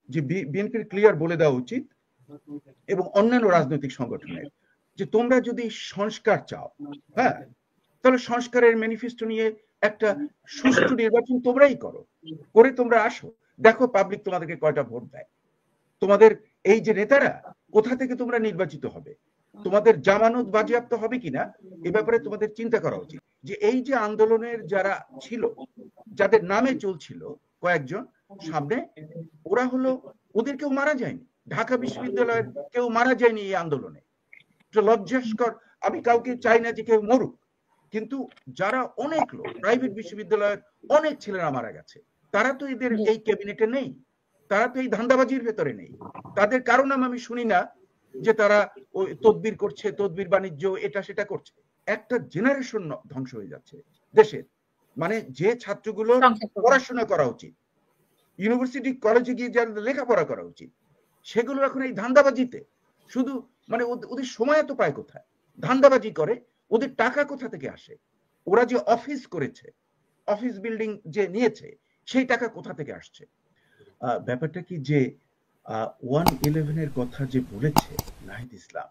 যে বিএনপির ক্লিয়ার বলে দেওয়া উচিত এবং অন্যান্য রাজনৈতিক সংগঠনের যে তোমরা যদি সংস্কার চাও, হ্যাঁ, তাহলে সংস্কারের ম্যানিফেস্টো নিয়ে একটা সুষ্ঠু নির্বাচন তোমরাই করো, করে তোমরা আসো, দেখো পাবলিক তোমাদেরকে কয়টা ভোট দেয়। তোমাদের এই যে নেতারা কোথা থেকে তোমরা নির্বাচিত হবে, তোমাদের জামানত বাজেয়াপ্ত হবে কিনা এ ব্যাপারে তোমাদের চিন্তা করা উচিত। যে এই যে আন্দোলনের যারা ছিল, যাদের নামে চলছিল কয়েকজন সামনে, ওরা হলো, ওদের কেউ মারা যায়নি, ঢাকা বিশ্ববিদ্যালয়ের কেউ মারা যায়নি এই আন্দোলনে। লজ্জাস্কর, আমি কাউকে চাই না যে কেউ মরুক, কিন্তু যারা অনেক লোক প্রাইভেট বিশ্ববিদ্যালয়ের অনেক ছেলেরা মারা গেছে, তারা তো এদের এই ক্যাবিনেটে নেই, তারা তো এই ধান্দাবাজির ভেতরে নেই, তাদের কারো নাম আমি শুনি না যে তারা ওই তদবির করছে, তদবির বাণিজ্য এটা সেটা করছে। একটা জেনারেশন ধ্বংস হয়ে যাচ্ছে দেশের, মানে যে ছাত্রগুলো পড়াশোনা করা উচিত, ইউনিভার্সিটি কলেজে গিয়ে যাদের লেখাপড়া করা উচিত, সেগুলো এখন এই ধান্দাবাজিতে শুধু, মানে ওদের সময় এত পায় কোথায়, ধান্দাবাজি করে, ওদের টাকা কোথা থেকে আসে, ওরা যে অফিস করেছে, অফিস বিল্ডিং যে নিয়েছে, সেই টাকা কোথা থেকে আসছে। ব্যাপারটা কি যে 1/11 এর কথা যে বলেছে Nahid Islam,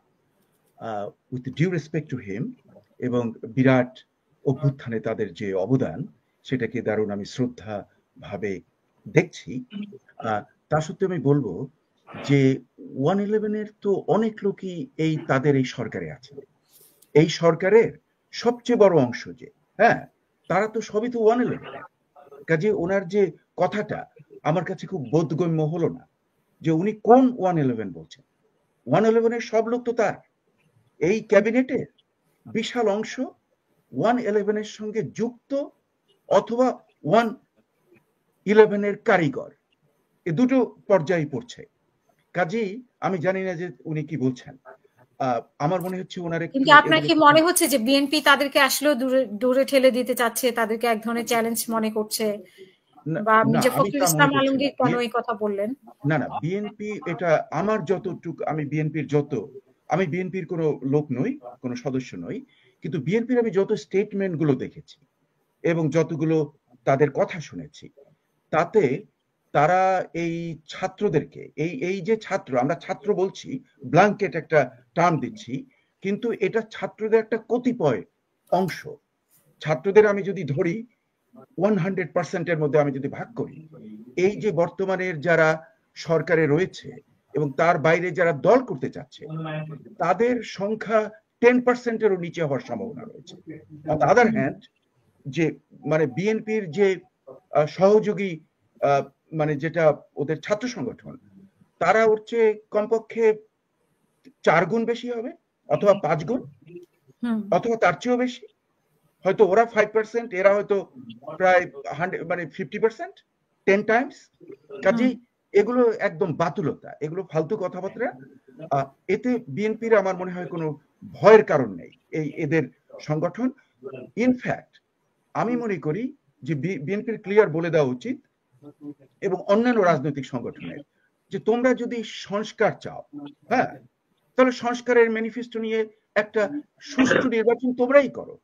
with due respect to him, এবং বিরাট অভ্যুত্থানে তাদের যে অবদান, সেটাকে দারুণ আমি শ্রদ্ধা ভাবে দেখছি। তা সত্ত্বেও আমি বলবো যে 1/11 এর তো অনেক লোকই এই তাদের এই সরকারে আছে, এই সরকারের সবচেয়ে বড় অংশ যে, হ্যাঁ, তারা তো সবই তো 1/11। কাজে ওনার যে কথাটা আমার কাছে খুব বোধগম্য হলো না, যে উনি কোন 1/11 বলছেন। 1/11 এর সব লোক তো তার, এই ক্যাবিনেটের বিশাল অংশ 1/11 এর সঙ্গে যুক্ত অথবা 1/11 এর কারিগর, এ দুটো পর্যায়ে পড়ছে। কাজেই আমি জানি না যে উনি কি বলছেন। আমার মনে হচ্ছে ওনার, কিন্তু আপনার কি মনে হচ্ছে যে বিএনপি তাদেরকে আসলেও দূরে ঠেলে দিতে চাচ্ছে, তাদেরকে এক ধরনের চ্যালেঞ্জ মনে করছে, বা মির্জা ফখরুল ইসলাম আলমগীর কেন এই কথা বললেন? না না, বিএনপি এটা আমার যতটুকু, আমি বিএনপির কোনো লোক নই, কোনো সদস্য নই, কিন্তু বিএনপির আমি যত স্টেটমেন্ট গুলো দেখেছি এবং যতগুলো তাদের কথা শুনেছি, তাতে তারা এই ছাত্রদেরকে, এই যে ছাত্র, আমরা ছাত্র বলছি, ব্ল্যাঙ্কেট একটা টার্ম দিচ্ছি, কিন্তু এটা ছাত্রদের একটা কতিপয় অংশ। ছাত্রদের আমি যদি ধরি 100% এর মধ্যে আমি যদি ভাগ করি, এই যে বর্তমানের যারা সরকারে রয়েছে এবং তার বাইরে যারা দল করতে চাচ্ছে, তাদের সংখ্যা 10%-এরও নিচে হওয়ার সম্ভাবনা রয়েছে। অন দ্য আদার হ্যান্ড, যে মানে বিএনপির যে সহযোগী, মানে যেটা ওদের ছাত্র সংগঠন, তারা ওর চেয়ে কমপক্ষে 4 গুণ বেশি হবে, অথবা 5 গুণ, অথবা তার চেয়েও বেশি। হয়তো ওরা 5%, এরা হয়তো প্রায় 100, মানে 50%, 10 টাইমস। কাজেই এগুলো একদম বাতুলতা, এগুলো ফালতু কথাবার্তা। এতে বিএনপির আমার মনে হয় কোনো ভয়ের কারণ নেই, এই এদের সংগঠন। ইনফ্যাক্ট আমি মনে করি যে বিএনপির ক্লিয়ার বলে দেওয়া উচিত এবং অন্যান্য রাজনৈতিক সংগঠনের যে তোমরা যদি সংস্কার চাও, হ্যাঁ, তাহলে সংস্কারের ম্যানিফেস্টো নিয়ে একটা সুষ্ঠু নির্বাচন তোমরাই করো,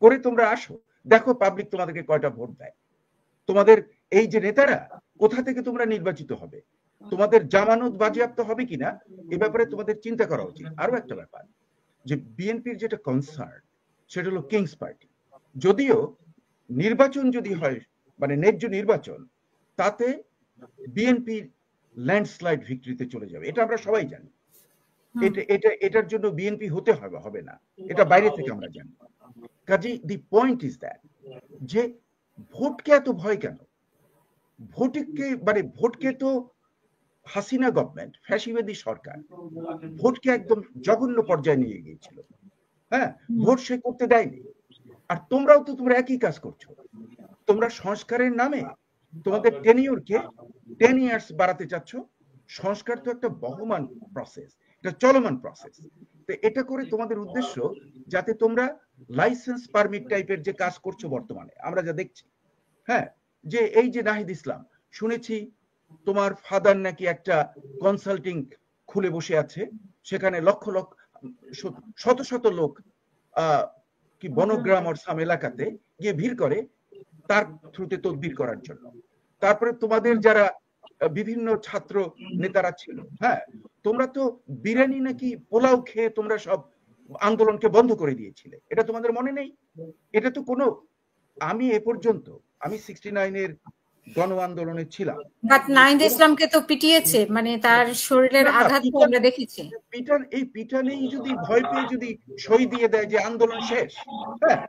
করে তোমরা আসো, দেখো পাবলিক তোমাদেরকে কয়টা ভোট দেয়। তোমাদের এই যে নেতারা কোথা থেকে তোমরা নির্বাচিত হবে, তোমাদের জামানত বাজেয়াপ্ত হবে কিনা এ ব্যাপারে তোমাদের চিন্তা করা উচিত। আরো একটা ব্যাপার, যে বিএনপির যেটা কনসার্ন, সেটা হলো কিংস পার্টি। যদিও নির্বাচন যদি হয়, মানে ন্যায্য নির্বাচন, তাতে বিএনপি ল্যান্ডস্লাইড ভিক্টরিতে চলে যাবে, এটা আমরা সবাই জানি। এটার জন্য বিএনপি হতে হবে না, এটা বাইরে থেকে আমরা জানি। কাজেই দি পয়েন্ট ইজ দ্যাট, যে ভোটকে এত ভয় কেন? ভোটকে তো হাসিনা গভর্নমেন্ট, ফ্যাসিবাদী সরকার, ভোটকে একদম জঘন্য পর্যায়ে নিয়ে গিয়েছিল। হ্যাঁ, ভোট সে করতে দেয়নি। আর তোমরা একই কাজ করছো। তোমরা সংস্কারের নামে তোমাদের টেনিউরকে 10 ইয়ার্স বাড়াতে চাচ্ছ। সংস্কার তো একটা বহমান প্রসেস, এটা চলমান প্রসেস। তো এটা করে তোমাদের উদ্দেশ্য যাতে তোমরা লাইসেন্স পারমিট টাইপের যে কাজ করছো বর্তমানে আমরা যা দেখছি, হ্যাঁ, যে এই যে নাহিদ ইসলাম, শুনেছি তোমার ফাদার নাকি একটা কনসাল্টিং খুলে বসে আছে, সেখানে লক্ষ লক্ষ, শত শত লোক কি বনগ্রাম আর সাম এলাকাতে গিয়ে ভিড় করে তার থ্রুতে তদবির করার জন্য। তারপরে তোমাদের যারা বিভিন্ন ছাত্র নেতারা ছিল। হ্যাঁ, তোমরা তো বিরিয়ানি নাকি পোলাও খেয়ে তোমরা সব আন্দোলনকে বন্ধ করে দিয়েছিলে, এটা তোমাদের মনে নেই? এটা তো কোনো, আমি এ পর্যন্ত আমি 69-এর গণ আন্দোলনে ছিলাম। বাট নাহিদ ইসলামকে তো পিটিয়েছে, মানে তার শরীরের আঘাত আমরা দেখেছি। এই পিটানেই যদি ভয় পেয়ে যদি সই দিয়ে দেয় যে আন্দোলন শেষ, হ্যাঁ,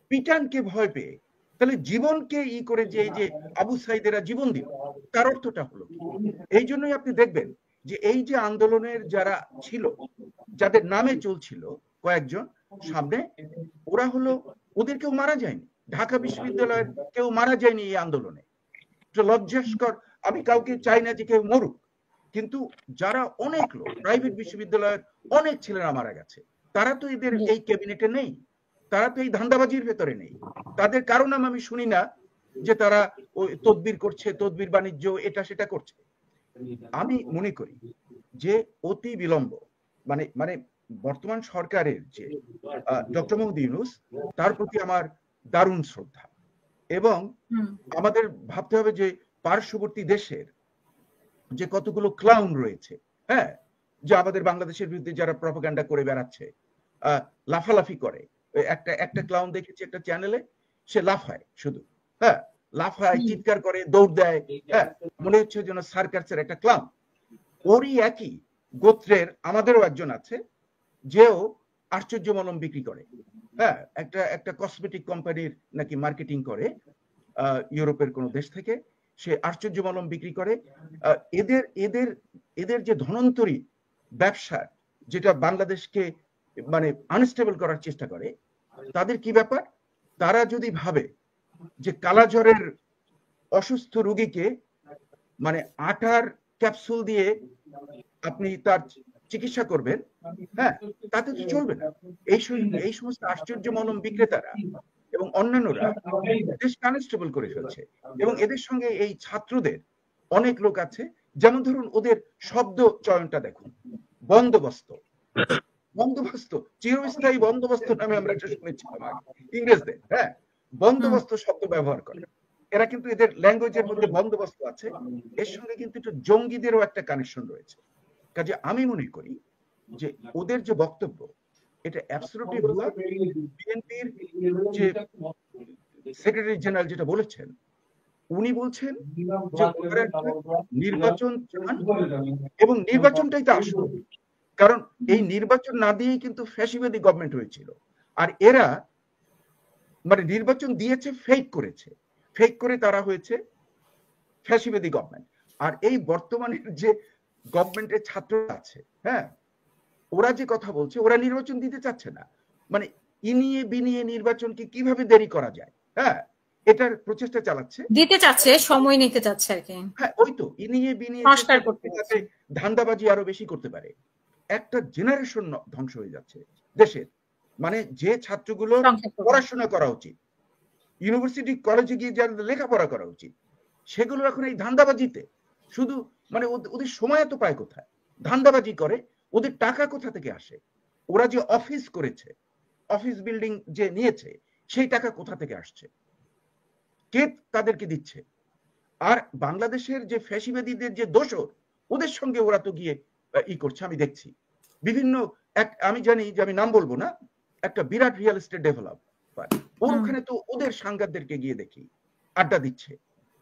পিটানকে ভয় পেয়ে তাহলে জীবনকে করে যে এই যে আবু সাইদেরা জীবন দিল, তার অর্থটা হলো এই জন্যই আপনি দেখবেন যে এই যে আন্দোলনের যারা ছিল, যাদের নামে চলছিল কয়েকজন সামনে, ওরা হলো, ওদের কেউ মারা যায়নি, ঢাকা বিশ্ববিদ্যালয়ের কেউ মারা যায়নি এই আন্দোলনে। লজ্জাস্কর, আমি কাউকে চাই না যে কেউ মরুক, কিন্তু যারা অনেক লোক প্রাইভেট বিশ্ববিদ্যালয়ের অনেক ছেলেরা মারা গেছে, তারা তো এদের এই ক্যাবিনেটে নেই, তারা তো এই ধান্দাবাজির ভেতরে নেই, তাদের কারো নাম আমি শুনি না যে তারা ওই তদবির করছে, তদবির বাণিজ্য এটা সেটা করছে। আমি মনে করি যে অতি বিলম্ব মানে মানে বর্তমান সরকারের যে ডক্টর মোহাম্মদ ইউনূস, তার প্রতি আমার দারুণ শ্রদ্ধা, এবং আমাদের ভাবতে হবে যে পার্শ্ববর্তী দেশের যে কতগুলো ক্লাউন রয়েছে, হ্যাঁ, যে আমাদের বাংলাদেশের বিরুদ্ধে যারা প্রপাগান্ডা করে বেড়াচ্ছে, লাফালাফি করে। একটা ক্লাউন দেখেছি একটা চ্যানেলে, সে লাফায় শুধু, হ্যাঁ, লাফায়, চিৎকার করে, দৌড় দেয়, হ্যাঁ, মনে হচ্ছে যেন সার্কাসের একটা ক্লাউন। ওরই একই গোত্রের আমাদেরও একজন আছে, যেও আশ্চর্য মলম বিক্রি করে, হ্যাঁ, একটা কসমেটিক কোম্পানির নাকি মার্কেটিং করে ইউরোপের কোন দেশ থেকে, সে আশ্চর্য মলম বিক্রি করে। এদের এদের এদের যে ধনন্তরী ব্যবসা, যেটা বাংলাদেশকে মানে আনস্টেবল করার চেষ্টা করে, তাদের কি ব্যাপার? তারা যদি ভাবে যে কালাজ্বরের অসুস্থ রোগীকে মানে আটার ক্যাপসুল দিয়ে আপনি তার চিকিৎসা করবেন, হ্যাঁ, তাতে তো চলবে না। এই সমস্ত আশ্চর্য মলম বিক্রেতারা এবং অন্যান্যরা দেশ কনস্টেবল করে ফেলছে, এবং এদের সঙ্গে এই ছাত্রদের অনেক লোক আছে। যেমন ধরুন ওদের শব্দ চয়নটা দেখুন, বন্দোবস্ত, বন্দোবস্ত, চিরস্থায়ী বন্দোবস্ত নামে আমরা একটা শুনেছিলাম ইংরেজদের, হ্যাঁ, বন্দোবস্ত শব্দ ব্যবহার করে এরা, কিন্তু এদের ল্যাঙ্গুয়েজের মধ্যে বন্দোবস্ত আছে, এর সঙ্গে কিন্তু একটু জঙ্গিদেরও একটা কানেকশন রয়েছে। কাজে আমি মনে করি যে ওদের যে বক্তব্য, এটা অ্যাবসলিউটলি ভুয়া। বিএনপির যে সেক্রেটারি জেনারেল যেটা বলেছেন, উনি বলছেন যে নির্বাচন চান, এবং নির্বাচনটাই তো আসল, কারণ এই নির্বাচন না দিয়েই কিন্তু ফ্যাসিবাদী গভর্নমেন্ট হয়েছিল, আর এরা মানে নির্বাচন দিয়েছে, ফেক করেছে, ফেক করে তারা হয়েছে ফ্যাসিবাদী গভর্নমেন্ট। আর এই বর্তমানের যে গভর্নমেন্টের ছাত্র আছে, হ্যাঁ, ওরা যে কথা বলছে, ওরা নির্বাচন দিতে চাচ্ছে না, মানে ইনিয়ে বিনিয়ে নির্বাচনকে কিভাবে দেরি করা যায়, হ্যাঁ, এটার প্রচেষ্টা চালাচ্ছে, দিতে চাচ্ছে, সময় নিতে চাচ্ছে আর কি। হ্যাঁ, ওই তো ইনিয়ে বিনিয়ে যাতে ধান্দাবাজি আরো বেশি করতে পারে। একটা জেনারেশন ধ্বংস হয়ে যাচ্ছে দেশের, মানে যে ছাত্রগুলো পড়াশোনা করা উচিত, ইউনিভার্সিটি কলেজে গিয়ে যাদের লেখাপড়া করা উচিত, সেগুলো এখন এই ধান্দাবাজিতে শুধু, মানে ওদের সময় এত পায় কোথায়? ধান্দাবাজি করে, ওদের টাকা কোথা থেকে আসে? ওরা যে অফিস করেছে, অফিস বিল্ডিং যে নিয়েছে, সেই টাকা কোথা থেকে আসছে? কে তাদেরকে দিচ্ছে? আর বাংলাদেশের যে ফ্যাসিবাদীদের যে দোসর, ওদের সঙ্গে ওরা তো গিয়ে করছে, আমি দেখছি বিভিন্ন, আমি জানি যে আমি নাম বলবো না, একটা বিরাট রিয়েল এস্টেট ডেভেলপার, ওখানে তো ওদের সাংবাদিকদেরকে গিয়ে দেখি আড্ডা দিচ্ছে,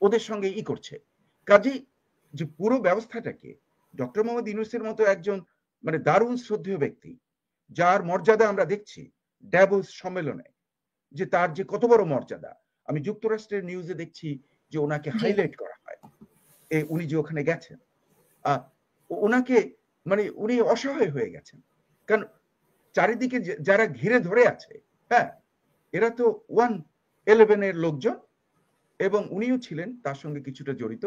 ওদের সঙ্গে করছে। কাজেই যে পুরো ব্যবস্থাটাকে ডক্টর মোহাম্মদ ইউনূসের মতো একজন মানে দারুণ শ্রদ্ধেয় ব্যক্তি, যার মর্যাদা আমরা দেখছি ড্যাভোস সম্মেলনে, যে তার যে কত বড় মর্যাদা, আমি যুক্তরাষ্ট্রের নিউজে দেখছি যে ওনাকে হাইলাইট করা হয়, উনি যে ওখানে গেছেন, ওনাকে মানে উনি অসহায় হয়ে গেছেন, কারণ চারিদিকে যারা ঘিরে ধরে আছে, হ্যাঁ, এরা তো 111 এর লোকজন, এবং উনিও ছিলেন তার সঙ্গে কিছুটা জড়িত।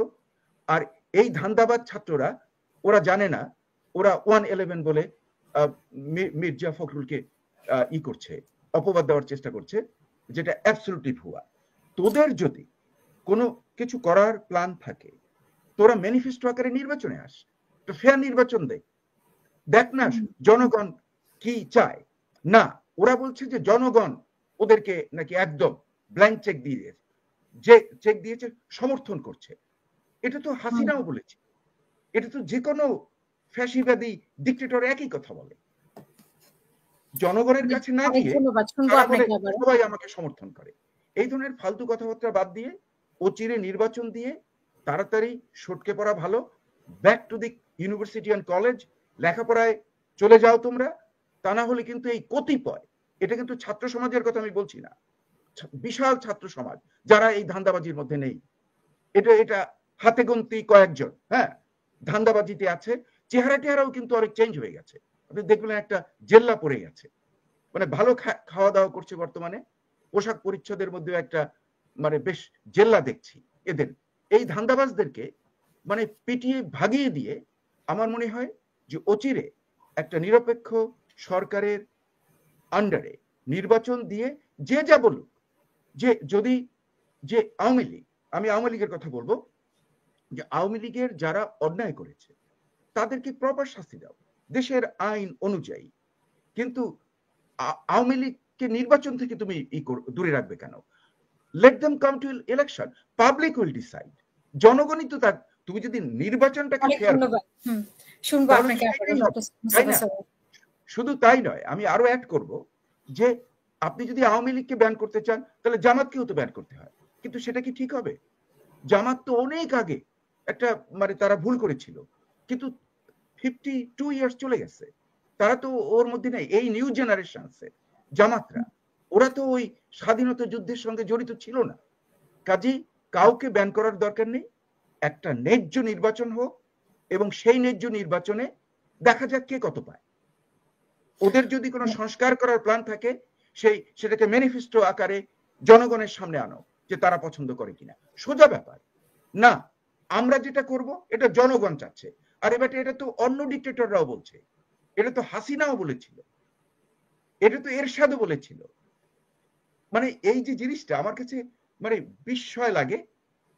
আর এই ধান্দাবাজ ছাত্ররা, ওরা জানে না ওরা 111 বলে মির্জা ফখরুলকে করছে, অপবাদ দেওয়ার চেষ্টা করছে, যেটা অ্যাবসলিউটলি ভুয়া। তোদের যদি কোনো কিছু করার প্ল্যান থাকে, তোরা ম্যানিফেস্টো আকারে নির্বাচনে আস, তো ফেয়ার নির্বাচন দেখ না জনগণ কি চায়। না, ওরা বলছে যে জনগণ ওদেরকে নাকি একদম ব্ল্যাঙ্ক চেক দিয়ে দিয়েছে, যে চেক দিয়েছে সমর্থন করছে। এটা তো হাসিনাও বলেছে, এটা তো যে কোনো ফ্যাসিবাদী ডিক্টেটর একই কথা বলে। জনগণের কাছে না গিয়ে সবাই আমাকে সমর্থন করে। এই ধরনের ফালতু কথাবার্তা বাদ দিয়ে অচিরে নির্বাচন দিয়ে তাড়াতাড়ি সটকে পড়া ভালো। Back to the university and college, লেখাপড়ায় চলে যাও তোমরা। তা না হলে কিন্তু এই কতিপয়, এটা কিন্তু ছাত্র সমাজের কথা আমি বলছি না, বিশাল ছাত্র সমাজ যারা এই ধান্দাবাজির মধ্যে নেই, এটা হাতে গোনতি কয়েকজন হ্যাঁ ধান্দাবাজিতে আছে। চেহারাও কিন্তু অনেক চেঞ্জ হয়ে গেছে। আপনি দেখবেন একটা জেল্লা পড়ে গেছে, মানে ভালো খাওয়া দাওয়া করছে বর্তমানে, পোশাক পরিচ্ছদের মধ্যে একটা মানে বেশ জেল্লা দেখছি। এদের এই ধান্দাবাজদেরকে মানে পিটিয়ে ভাগিয়ে দিয়ে আমার মনে হয় যে অচিরে একটা নিরপেক্ষ সরকারের আন্ডারে নির্বাচন দিয়ে যে যা বলুক, যে যদি যে আওয়ামী লীগ, আমি আওয়ামী লীগের কথা বলবো, যে আওয়ামী লীগের যারা অন্যায় করেছে তাদেরকে প্রপার শাস্তি দাও দেশের আইন অনুযায়ী। কিন্তু আওয়ামী লীগকে নির্বাচন থেকে তুমি দূরে রাখবে কেন? Let them come to election, public will decide. জনগণই তো তার, তুমি যদি নির্বাচনটাকে ফেয়ার শুধু তাই নয়, আমি আরো অ্যাড করব যে আপনি যদি আওয়ামী লীগকে ব্যান করতে চান তাহলে জামাতকেও তো ব্যান করতে হয়। কিন্তু সেটা কি ঠিক হবে? জামাত তো অনেক আগে একটা মানে তারা ভুল করেছিল, কিন্তু 52 ইয়ার্স চলে গেছে, তারা তো ওর মধ্যে নেই। এই নিউ জেনারেশন আছে জামাতরা, ওরা তো ওই স্বাধীনতা যুদ্ধের সঙ্গে জড়িত ছিল না। কাজেই কাউকে ব্যান করার দরকার নেই, একটা ন্যায্য নির্বাচন হোক এবং সেই ন্যায্য নির্বাচনে দেখা যাক কে কত পায়। ওদের যদি কোনো সংস্কার করার প্ল্যান থাকে সেটাকে ম্যানিফেস্টো আকারে জনগণের সামনে আনো যে তারা পছন্দ করে কিনা। সোজা ব্যাপার না, আমরা যেটা করব এটা জনগণ চাচ্ছে। আর এটা তো অন্য ডিক্টেটররাও বলছে, এটা তো হাসিনাও বলেছিল, এটা তো এরশাদও বলেছিল। মানে এই যে জিনিসটা আমার কাছে মানে বিস্ময় লাগে।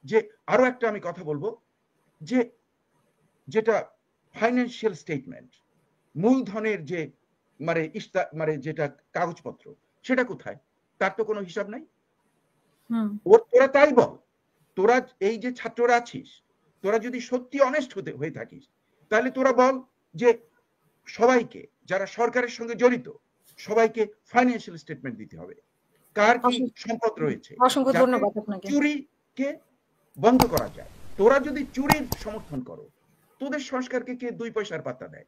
যে আরো একটা আমি কথা বলবো, যে যেটা ফাইন্যান্সিয়াল স্টেটমেন্ট, মূলধনের যে মানে যেটা কাগজপত্র, সেটা কোথায়? তার তো কোনো হিসাব নাই। তোরা তাই বল, তোরা এই যে ছাত্ররা আছিস, তোরা যদি সত্যি অনেস্ট হয়ে থাকিস তাহলে তোরা বল যে সবাইকে যারা সরকারের সঙ্গে জড়িত সবাইকে ফাইন্যান্সিয়াল স্টেটমেন্ট দিতে হবে, কার কি সম্পদ রয়েছে, চুরিকে বন্ধ করা যায়। তোরা যদি চুরির সমর্থন করো, তোদের সংস্কারকে কে 2 পয়সার পাত্তা দেয়?